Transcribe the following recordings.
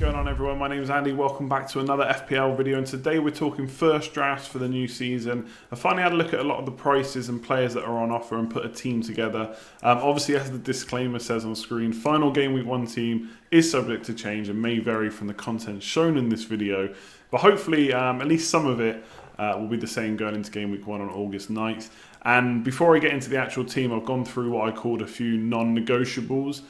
going on, everyone? My name is Andy. Welcome back to another FPL video, and today we're talking first drafts for the new season. I finally had a look at a lot of the prices and players that are on offer and put a team together. Obviously, as the disclaimer says on screen, final game week 1 team is subject to change and may vary from the content shown in this video, but hopefully at least some of it will be the same going into game week 1 on August 9th. And before I get into the actual team, I've gone through what I called a few non-negotiables.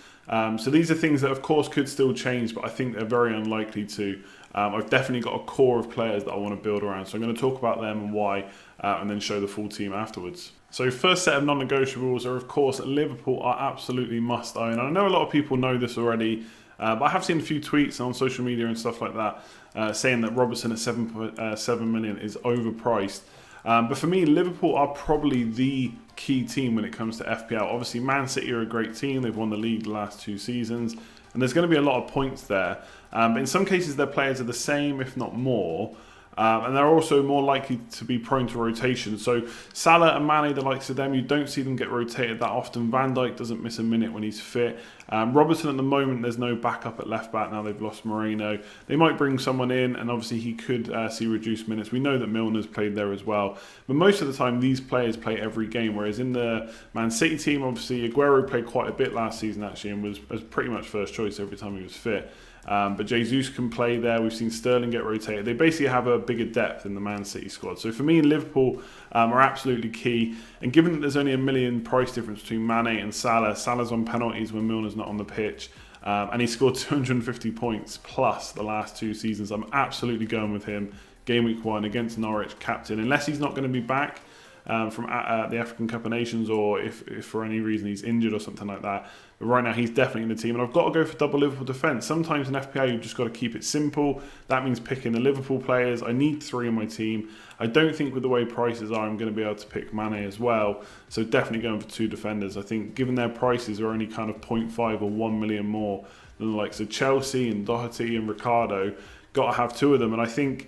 So these are things that of course could still change, but I think they're very unlikely to. I've definitely got a core of players that I want to build around, so I'm going to talk about them and why, and then show the full team afterwards. So first set of non-negotiables are of course Liverpool are absolutely must own. And I know a lot of people know this already, but I have seen a few tweets on social media and stuff like that saying that Robertson at 7.7 million is overpriced. But for me, Liverpool are probably the key team when it comes to FPL. Obviously, Man City are a great team. They've won the league the last 2 seasons. And there's going to be a lot of points there. But in some cases, their players are the same, if not more. And they're also more likely to be prone to rotation. So Salah and Mane, the likes of them, you don't see them get rotated that often. Van Dijk doesn't miss a minute when he's fit. Robertson at the moment, there's no backup at left back now. They've lost Moreno. They might bring someone in, and obviously he could see reduced minutes. We know that Milner's played there as well. But most of the time, these players play every game. Whereas in the Man City team, obviously Aguero played quite a bit last season actually, and was pretty much first choice every time he was fit. But Jesus can play there. We've seen Sterling get rotated. They basically have a bigger depth in the Man City squad. So for me, Liverpool are absolutely key. And given that there's only $1 million price difference between Mane and Salah, Salah's on penalties when Milner's not on the pitch, and he scored 250 points plus the last 2 seasons. I'm absolutely going with him. Game week 1 against Norwich, captain, unless he's not going to be back from the African Cup of Nations, or if for any reason he's injured or something like that. But right now he's definitely in the team, and I've got to go for double Liverpool defence. Sometimes in FPL you've just got to keep it simple. That means picking the Liverpool players. I need 3 in my team. I don't think with the way prices are I'm going to be able to pick Mane as well, so definitely going for 2 defenders. I think given their prices are only kind of 0.5 or 1 million more than the likes of Chelsea and Doherty and Ricardo, got to have 2 of them. And I think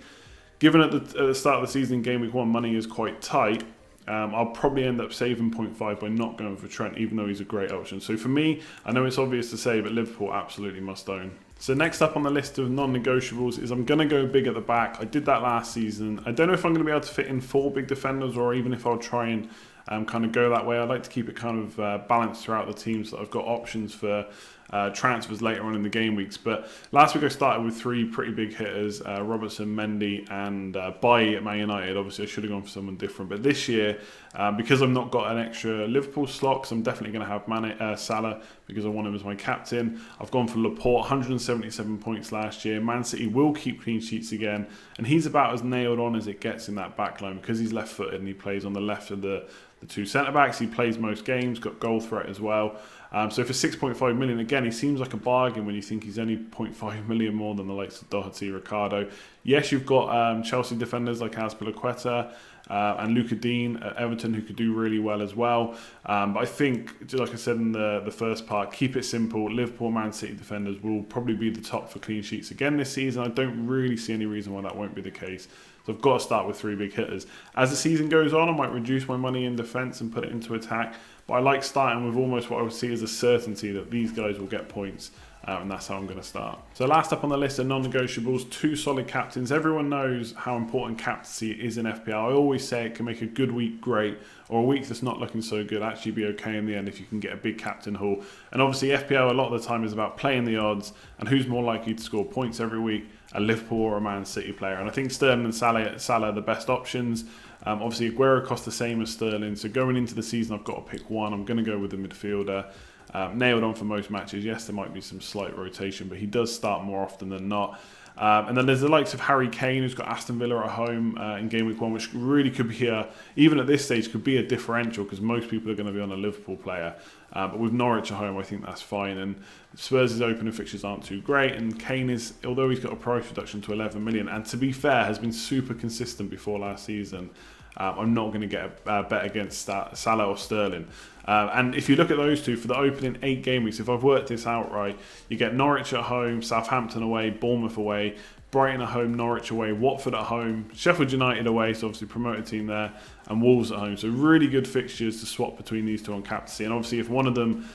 given at the start of the season in game week 1 money is quite tight, I'll probably end up saving 0.5 by not going for Trent, even though he's a great option. So for me, I know it's obvious to say, but Liverpool absolutely must own. So next up on the list of non-negotiables is I'm going to go big at the back. I did that last season. I don't know if I'm going to be able to fit in 4 big defenders, or even if I'll try and kind of go that way. I'd like to keep it kind of balanced throughout the team, so that I've got options for transfers later on in the game weeks. But last week I started with 3 pretty big hitters, Robertson, Mendy and Bailly at Man United. Obviously I should have gone for someone different, but this year because I've not got an extra Liverpool slot, I'm definitely going to have Salah because I want him as my captain. I've gone for Laporte, 177 points last year. Man City will keep clean sheets again, and he's about as nailed on as it gets in that back line because he's left footed and he plays on the left of the 2 centre-backs. He plays most games, got goal threat as well. So for 6.5 million, again, he seems like a bargain when you think he's only 0.5 million more than the likes of Doherty, Ricardo. Yes, you've got Chelsea defenders like Azpilicueta and Luca Dean at Everton who could do really well as well. But I think, like I said in the first part, keep it simple. Liverpool, Man City defenders will probably be the top for clean sheets again this season. I don't really see any reason why that won't be the case. So I've got to start with 3 big hitters. As the season goes on, I might reduce my money in defence and put it into attack. But I like starting with almost what I would see as a certainty that these guys will get points. And that's how I'm going to start. So last up on the list of non-negotiables, 2 solid captains. Everyone knows how important captaincy is in FPL. I always say it can make a good week great, or a week that's not looking so good actually be okay in the end if you can get a big captain haul. And obviously FPL a lot of the time is about playing the odds and who's more likely to score points every week, a Liverpool or a Man City player. And I think Sterling and Salah are the best options. Obviously Aguero costs the same as Sterling, so going into the season I've got to pick one. I'm going to go with the midfielder. Nailed on for most matches. Yes, there might be some slight rotation, but he does start more often than not. And then there's the likes of Harry Kane, who's got Aston Villa at home in game week 1, which really could be even at this stage, could be a differential because most people are going to be on a Liverpool player. But with Norwich at home, I think that's fine. And Spurs' opening fixtures aren't too great. And Kane is, although he's got a price reduction to 11 million, and to be fair, has been super consistent before last season. I'm not going to get a bet against Salah or Sterling. And if you look at those 2 for the opening 8 game weeks, if I've worked this out right, you get Norwich at home, Southampton away, Bournemouth away, Brighton at home, Norwich away, Watford at home, Sheffield United away, so obviously promoted team there, and Wolves at home. So really good fixtures to swap between these two on captaincy. And obviously if one of them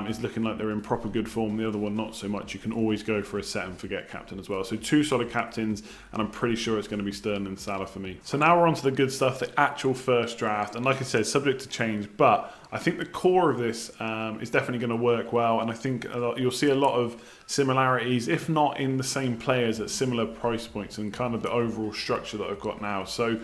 is looking like they're in proper good form, the other one not so much, you can always go for a set and forget captain as well. So 2 solid captains, and I'm pretty sure it's going to be Sterling and Salah for me. So now we're on to the good stuff, the actual first draft. And like I said, subject to change, but I think the core of this is definitely going to work well. And I think you'll see a lot of similarities, if not in the same players, at similar price points and kind of the overall structure that I've got now. So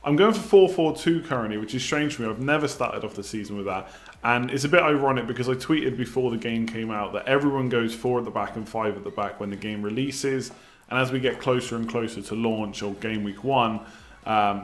I'm going for 4-4-2 currently, which is strange for me. I've never started off the season with that. And it's a bit ironic because I tweeted before the game came out that everyone goes 4 at the back and 5 at the back when the game releases. And as we get closer and closer to launch or game week 1,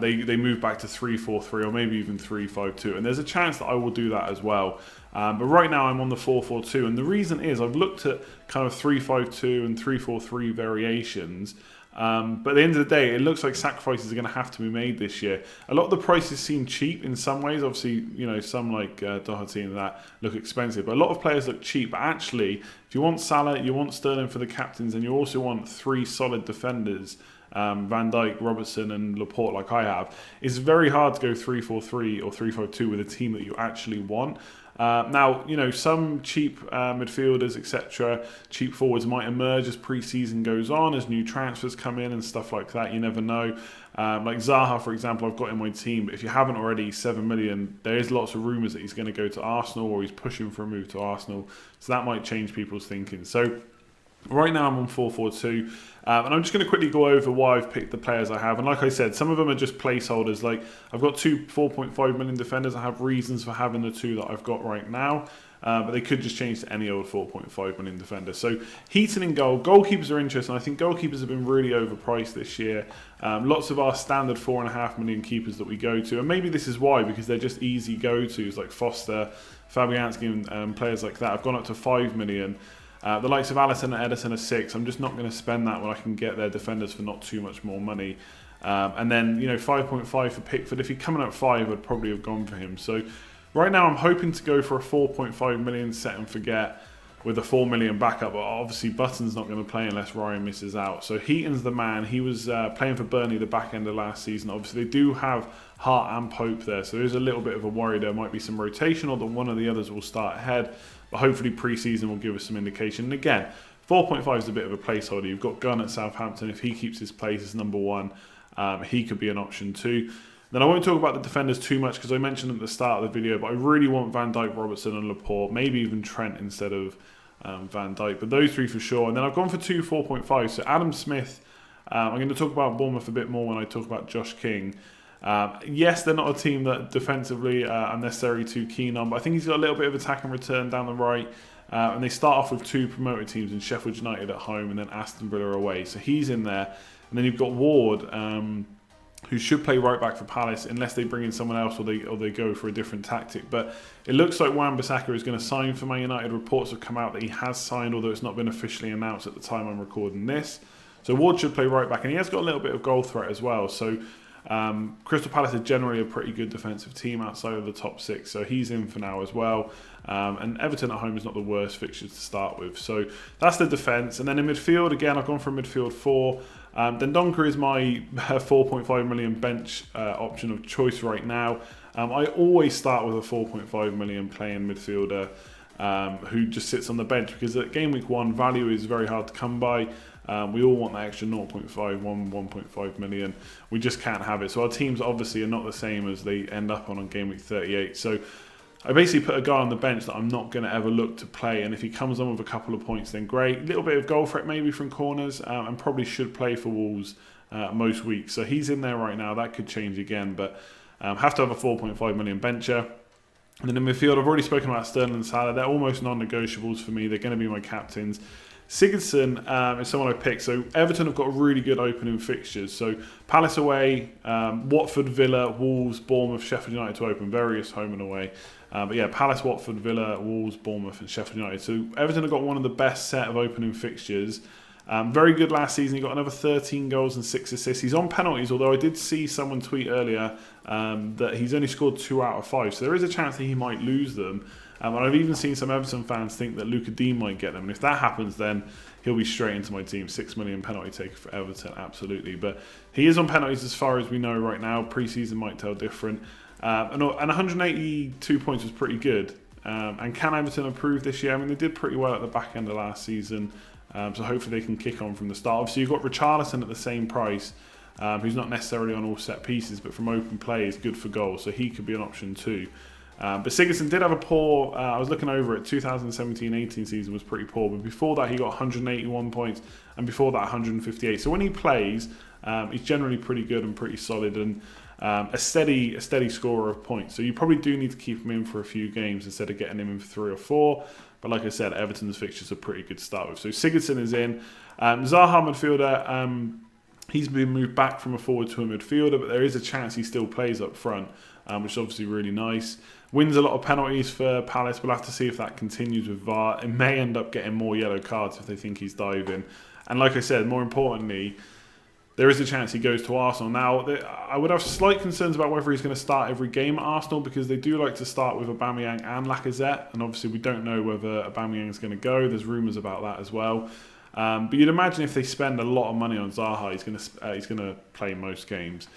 they move back to 3-4-3 or maybe even 3-5-2. And there's a chance that I will do that as well. But right now I'm on the 4-4-2. And the reason is I've looked at kind of 3-5-2 and 3-4-3 variations. But at the end of the day, it looks like sacrifices are going to have to be made this year. A lot of the prices seem cheap in some ways. Obviously, you know, some like Doherty and that look expensive, but a lot of players look cheap. But actually, if you want Salah, you want Sterling for the captains, and you also want 3 solid defenders, Van Dijk, Robertson and Laporte like I have, it's very hard to go 3-4-3 or 3-5-2 with a team that you actually want. Now, you know, some cheap midfielders, etc., cheap forwards might emerge as pre-season goes on, as new transfers come in and stuff like that. You never know. Like Zaha, for example, I've got in my team, but if you haven't already, 7 million, there is lots of rumours that he's going to go to Arsenal or he's pushing for a move to Arsenal. So that might change people's thinking. So right now I'm on 4-4-2, and I'm just going to quickly go over why I've picked the players I have. And like I said, some of them are just placeholders. Like I've got 2 4.5 million defenders. I have reasons for having the 2 that I've got right now, but they could just change to any old 4.5 million defender. So Heaton in goal. Goalkeepers are interesting. I think goalkeepers have been really overpriced this year. Lots of our standard 4.5 million keepers that we go to, and maybe this is why, because they're just easy go-tos like Foster, Fabianski and players like that. I've gone up to 5 million. The likes of Alisson and Ederson are 6. I'm just not going to spend that when I can get their defenders for not too much more money. And then, you know, 5.5 for Pickford. If he'd coming at 5, I'd probably have gone for him. So right now I'm hoping to go for a 4.5 million set and forget with a 4 million backup. But obviously Button's not going to play unless Ryan misses out. So Heaton's the man. He was playing for Burnley the back end of last season. Obviously they do have Hart and Pope there. So there's a little bit of a worry there might be some rotation or that one of the others will start ahead. But hopefully pre-season will give us some indication. And again, 4.5 is a bit of a placeholder. You've got Gunn at Southampton. If he keeps his place as number 1, he could be an option too. Then I won't talk about the defenders too much because I mentioned at the start of the video, but I really want Van Dijk, Robertson and Laporte, maybe even Trent instead of Van Dijk. But those 3 for sure. And then I've gone for 2 4.5. So Adam Smith, I'm going to talk about Bournemouth a bit more when I talk about Josh King. Yes, they're not a team that defensively I'm necessarily too keen on, but I think he's got a little bit of attack and return down the right. And they start off with 2 promoted teams in Sheffield United at home and then Aston Villa away. So he's in there. And then you've got Ward, who should play right back for Palace unless they bring in someone else or they go for a different tactic. But it looks like Wan-Bissaka is going to sign for Man United. Reports have come out that he has signed, although it's not been officially announced at the time I'm recording this. So Ward should play right back, and he has got a little bit of goal threat as well. So Crystal Palace are generally a pretty good defensive team outside of the top 6, so he's in for now as well. And Everton at home is not the worst fixture to start with. So that's the defence. And then in midfield, again, I've gone for midfield 4. Dendoncker is my 4.5 million bench option of choice right now. I always start with a 4.5 million playing midfielder who just sits on the bench because at game week 1, value is very hard to come by. We all want that extra 1.5 million. We just can't have it. So our teams obviously are not the same as they end up on game week 38. So I basically put a guy on the bench that I'm not going to ever look to play. And if he comes on with a couple of points, then great. A little bit of goal threat maybe from corners and probably should play for Wolves most weeks. So he's in there right now. That could change again. But have to have a 4.5 million bencher. And then in midfield, I've already spoken about Sterling and Salah. They're almost non-negotiables for me. They're going to be my captains. Sigurdsson is someone I picked. So Everton have got really good opening fixtures. So Palace away, Watford, Villa, Wolves, Bournemouth, Sheffield United to open, various home and away. But yeah, Palace, Watford, Villa, Wolves, Bournemouth and Sheffield United. So Everton have got one of the best set of opening fixtures. Very good last season. He got another 13 goals and 6 assists. He's on penalties, although I did see someone tweet earlier that he's only scored 2 out of 5. So there is a chance that he might lose them. And I've even seen some Everton fans think that Luca Dean might get them. And if that happens, then he'll be straight into my team. 6 million penalty taker for Everton, absolutely. But he is on penalties as far as we know right now. Pre-season might tell different. And 182 points was pretty good. And can Everton improve this year? I mean, they did pretty well at the back end of last season. So hopefully they can kick on from the start. Obviously, you've got Richarlison at the same price, who's not necessarily on all set pieces, but from open play is good for goals. So he could be an option too. But Sigurdsson did have a poor, I was looking over it, 2017-18 season was pretty poor, but before that he got 181 points, and before that 158. So when he plays, he's generally pretty good and pretty solid, and a steady scorer of points. So you probably do need to keep him in for a few games instead of getting him in for 3 or 4. But like I said, Everton's fixtures are pretty good to start with. So Sigurdsson is in. Zaha midfielder, he's been moved back from a forward to a midfielder, but there is a chance he still plays up front, which is obviously really nice. Wins a lot of penalties for Palace. We'll have to see if that continues with VAR. It may end up getting more yellow cards if they think he's diving. And like I said, more importantly, there is a chance he goes to Arsenal. Now, I would have slight concerns about whether he's going to start every game at Arsenal, because they do like to start with Aubameyang and Lacazette, and obviously we don't know whether Aubameyang is going to go. There's rumours about that as well. But you'd imagine if they spend a lot of money on Zaha, he's going to play most games.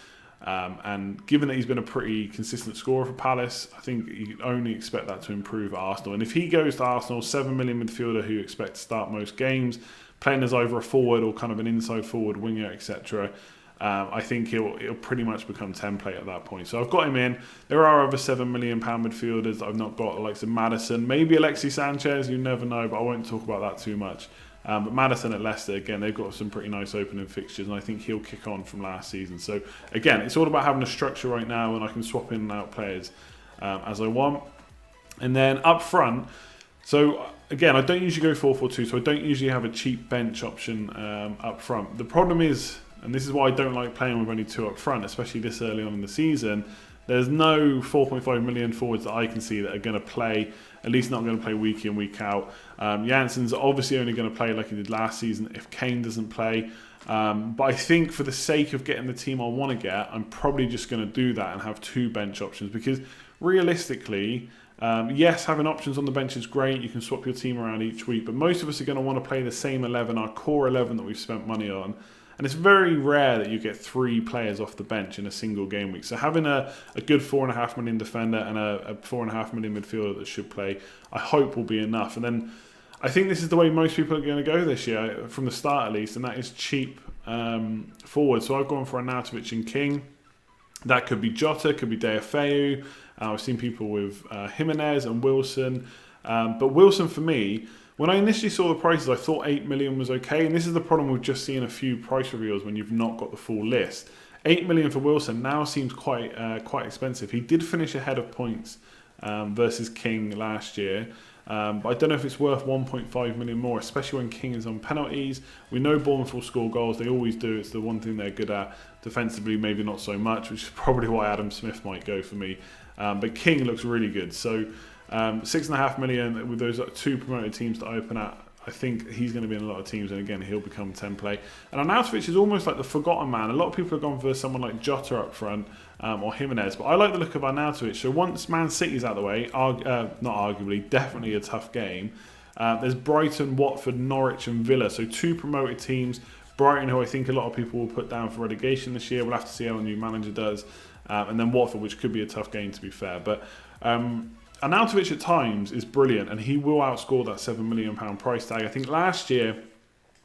And given that he's been a pretty consistent scorer for Palace, I think you can only expect that to improve at Arsenal. And if he goes to Arsenal, 7 million midfielder who expect to start most games, playing as either a forward or kind of an inside forward winger, etc., I think he'll pretty much become template at that point. So I've got him in. There are other £7 million midfielders that I've not got, like some Maddison, maybe Alexis Sanchez, you never know, but I won't talk about that too much. But Maddison at Leicester, again, they've got some pretty nice opening fixtures, and I think he'll kick on from last season. So again, it's all about having a structure right now, and I can swap in and out players as I want. And then up front, so again, I don't usually go 4-4-2, so I don't usually have a cheap bench option up front. The problem is, and this is why I don't like playing with only 2 up front, especially this early on in the season, there's no 4.5 million forwards that I can see that are going to play, at least not going to play week in, week out. Janssen's obviously only going to play like he did last season if Kane doesn't play. But I think for the sake of getting the team I want to get, I'm probably just going to do that and have 2 bench options, because realistically, yes, having options on the bench is great. You can swap your team around each week, but most of us are going to want to play the same 11, our core 11 that we've spent money on. And it's very rare that you get 3 players off the bench in a single game week. So having a good 4.5 million defender and a 4.5 million midfielder that should play, I hope will be enough. And then I think this is the way most people are going to go this year, from the start at least, and that is cheap forward. So I've gone for Arnautovic and King. That could be Jota, could be Deulofeu. I've seen people with Jimenez and Wilson. But Wilson, for me, when I initially saw the prices, I thought 8 million was okay. And this is the problem with just seeing a few price reveals when you've not got the full list. 8 million for Wilson now seems quite expensive. He did finish ahead of points versus King last year. But I don't know if it's worth 1.5 million more, especially when King is on penalties. We know Bournemouth will score goals. They always do. It's the one thing they're good at. Defensively, maybe not so much, which is probably why Adam Smith might go for me. But King looks really good. So 6.5 million with those 2 promoted teams to open at. I think he's going to be in a lot of teams, and again, he'll become template. And Arnautovic is almost like the forgotten man. A lot of people have gone for someone like Jota up front or Jimenez, but I like the look of Arnautovic. So once Man City's out of the way, not arguably, definitely a tough game. There's Brighton, Watford, Norwich and Villa. So 2 promoted teams. Brighton, who I think a lot of people will put down for relegation this year. We'll have to see how the new manager does. And then Watford, which could be a tough game to be fair. But Arnautovic at times is brilliant, and he will outscore that £7 million price tag. I think last year,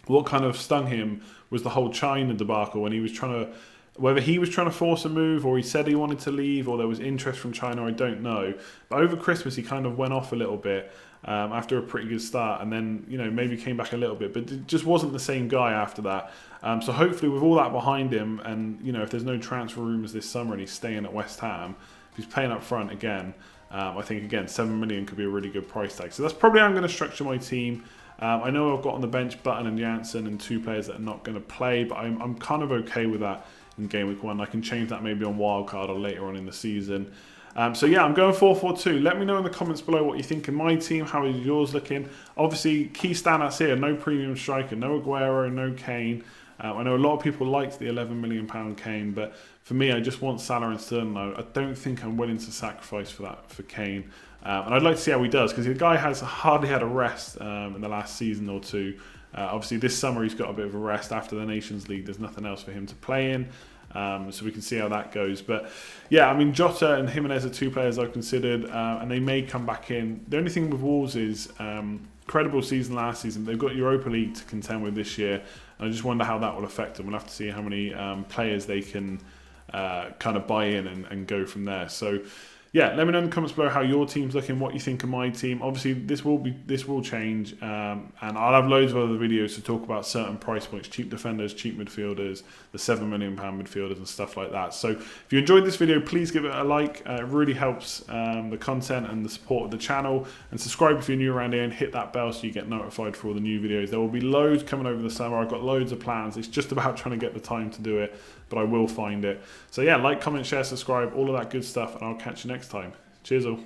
what kind of stung him was the whole China debacle, when he was trying to, whether he was trying to force a move, or he said he wanted to leave, or there was interest from China, I don't know. But over Christmas, he kind of went off a little bit after a pretty good start, and then maybe came back a little bit, but it just wasn't the same guy after that. So hopefully, with all that behind him, and if there's no transfer rumours this summer, and he's staying at West Ham, if he's playing up front again. I think, again, 7 million could be a really good price tag. So that's probably how I'm going to structure my team. I know I've got on the bench Button and Janssen and 2 players that are not going to play, but I'm kind of okay with that in game week 1. I can change that maybe on wildcard or later on in the season. So yeah, I'm going 4-4-2. Let me know in the comments below what you think in my team. How is yours looking? Obviously, key standouts here. No premium striker, no Aguero, no Kane. I know a lot of people liked the £11 million Kane, but for me, I just want Salah and Sterling. I don't think I'm willing to sacrifice for that for Kane. And I'd like to see how he does, because the guy has hardly had a rest in the last season or two. Obviously, this summer he's got a bit of a rest after the Nations League. There's nothing else for him to play in. So we can see how that goes. But yeah, I mean, Jota and Jimenez are two players I've considered, and they may come back in. The only thing with Wolves is credible season last season. They've got Europa League to contend with this year, and I just wonder how that will affect them. We'll have to see how many players they can kind of buy in and go from there. So yeah, let me know in the comments below how your team's looking, what you think of my team. Obviously, this will change, and I'll have loads of other videos to talk about certain price points, cheap defenders, cheap midfielders, the £7 million midfielders and stuff like that. So if you enjoyed this video, please give it a like. It really helps the content and the support of the channel. And subscribe if you're new around here, and hit that bell so you get notified for all the new videos. There will be loads coming over the summer. I've got loads of plans. It's just about trying to get the time to do it, but I will find it. So yeah, like, comment, share, subscribe, all of that good stuff, and I'll catch you next time. Cheers all.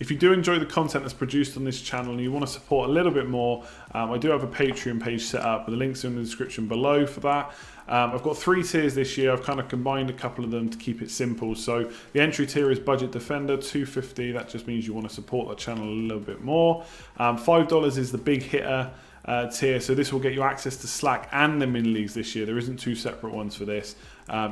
If you do enjoy the content that's produced on this channel and you want to support a little bit more, I do have a Patreon page set up. The links are in the description below for that. I've got 3 tiers this year. I've kind of combined a couple of them to keep it simple. So the entry tier is Budget Defender, $2.50. That just means you want to support the channel a little bit more. $5 is the big hitter tier, so this will get you access to Slack and the mini leagues this year. There isn't 2 separate ones for this.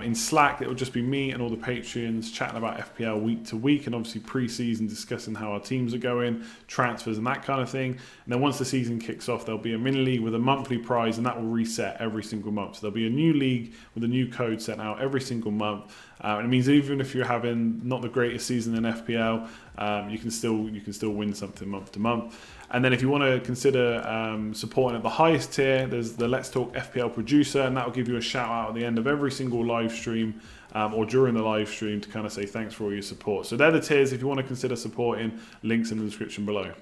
In Slack, it will just be me and all the Patreons chatting about FPL week to week, and obviously pre-season discussing how our teams are going, transfers and that kind of thing. And then once the season kicks off, there'll be a mini league with a monthly prize, and that will reset every single month. So there'll be a new league with a new code sent out every single month. And it means even if you're having not the greatest season in FPL, you can still win something month to month. And then if you want to consider supporting at the highest tier, there's the Let's Talk FPL producer, and that will give you a shout out at the end of every single live stream or during the live stream to kind of say thanks for all your support. So they're the tiers if you want to consider supporting. Links in the description below.